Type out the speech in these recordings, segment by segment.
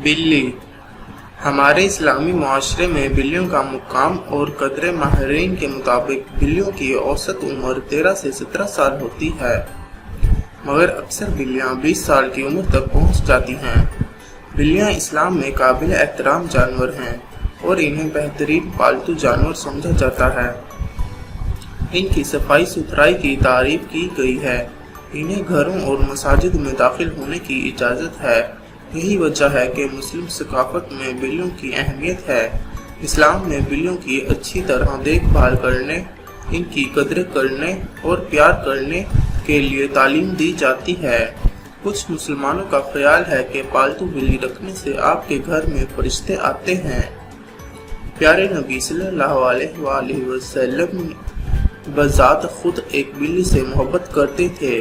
بلی۔ ہمارے اسلامی معاشرے میں بلیوں کا مقام اور قدر ماہرین کے مطابق بلیوں کی اوسط عمر 13 سے 17 سال ہوتی ہے، مگر اکثر بلیاں 20 سال کی عمر تک پہنچ جاتی ہیں۔ بلیاں اسلام میں قابل احترام جانور ہیں اور انہیں بہترین پالتو جانور سمجھا جاتا ہے۔ ان کی صفائی ستھرائی کی تعریف کی گئی ہے۔ انہیں گھروں اور مساجد میں داخل ہونے کی اجازت ہے۔ یہی وجہ ہے کہ مسلم ثقافت میں بلیوں کی اہمیت ہے۔ اسلام میں بلیوں کی اچھی طرح دیکھ بھال کرنے، ان کی قدر کرنے اور پیار کرنے کے لیے تعلیم دی جاتی ہے۔ کچھ مسلمانوں کا خیال ہے کہ پالتو بلی رکھنے سے آپ کے گھر میں فرشتے آتے ہیں۔ پیارے نبی صلی اللہ علیہ وآلہ وسلم بذات خود ایک بلی سے محبت کرتے تھے۔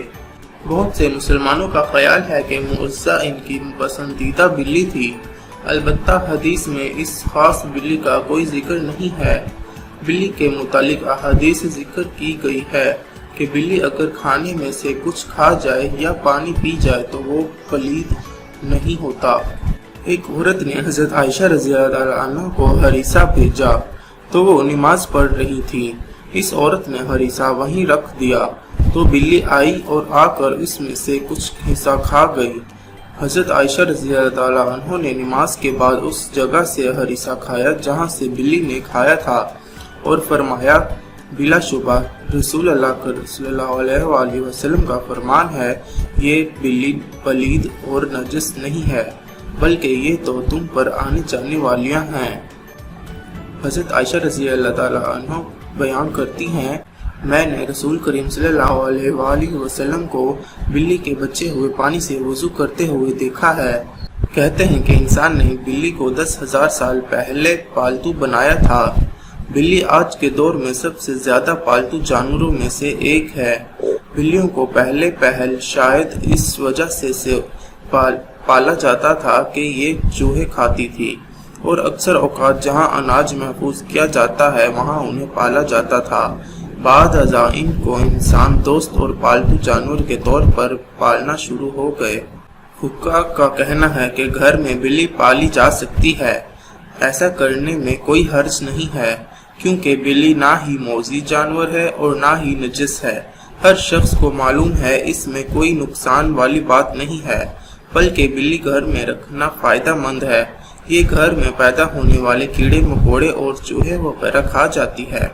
بہت سے مسلمانوں کا خیال ہے کہ معزہ ان کی پسندیدہ بلی تھی، البتہ حدیث میں اس خاص بلی کا کوئی ذکر نہیں ہے۔ بلی کے متعلق احادیث ذکر کی گئی ہے کہ بلی اگر کھانے میں سے کچھ کھا جائے یا پانی پی جائے تو وہ پلید نہیں ہوتا۔ ایک عورت نے حضرت عائشہ رضی اللہ عنہ کو ہریسہ بھیجا تو وہ نماز پڑھ رہی تھی۔ اس عورت نے ہریسہ وہیں رکھ دیا تو بلی آئی اور آ کر اس میں سے کچھ حصہ کھا گئی۔ حضرت عائشہ رضی اللہ عنہ نے نماز کے بعد اس جگہ سے ہریسہ کھایا جہاں سے بلی نے کھایا تھا اور فرمایا، بلا شبہ رسول اللہ صلی اللہ علیہ وآلہ وسلم کا فرمان ہے، یہ بلی پلید اور نجس نہیں ہے، بلکہ یہ تو تم پر آنے جانے والیاں ہیں۔ حضرت عائشہ رضی اللہ تعالیٰ عنہ بیان کرتی ہیں، میں نے رسول کریم صلی اللہ علیہ وآلہ وسلم کو بلی کے بچے ہوئے پانی سے وضو کرتے ہوئے دیکھا ہے۔ کہتے ہیں کہ انسان نے بلی کو 10,000 سال پہلے پالتو بنایا تھا۔ بلی آج کے دور میں سب سے زیادہ پالتو جانوروں میں سے ایک ہے۔ بلیوں کو پہل شاید اس وجہ سے پالا جاتا تھا کہ یہ چوہے کھاتی تھی، اور اکثر اوقات جہاں اناج محفوظ کیا جاتا ہے وہاں انہیں پالا جاتا تھا۔ بعد ازاں ان کو انسان دوست اور پالتو جانور کے طور پر پالنا شروع ہو گئے۔ حقاء کا کہنا ہے کہ گھر میں بلی پالی جا سکتی ہے۔ ایسا کرنے میں کوئی حرج نہیں ہے، کیونکہ بلی نہ ہی موذی جانور ہے اور نہ ہی نجس ہے۔ ہر شخص کو معلوم ہے اس میں کوئی نقصان والی بات نہیں ہے، بلکہ بلی گھر میں رکھنا فائدہ مند ہے۔ یہ گھر میں پیدا ہونے والے کیڑے مکوڑے اور چوہے وغیرہ کھا جاتی ہے۔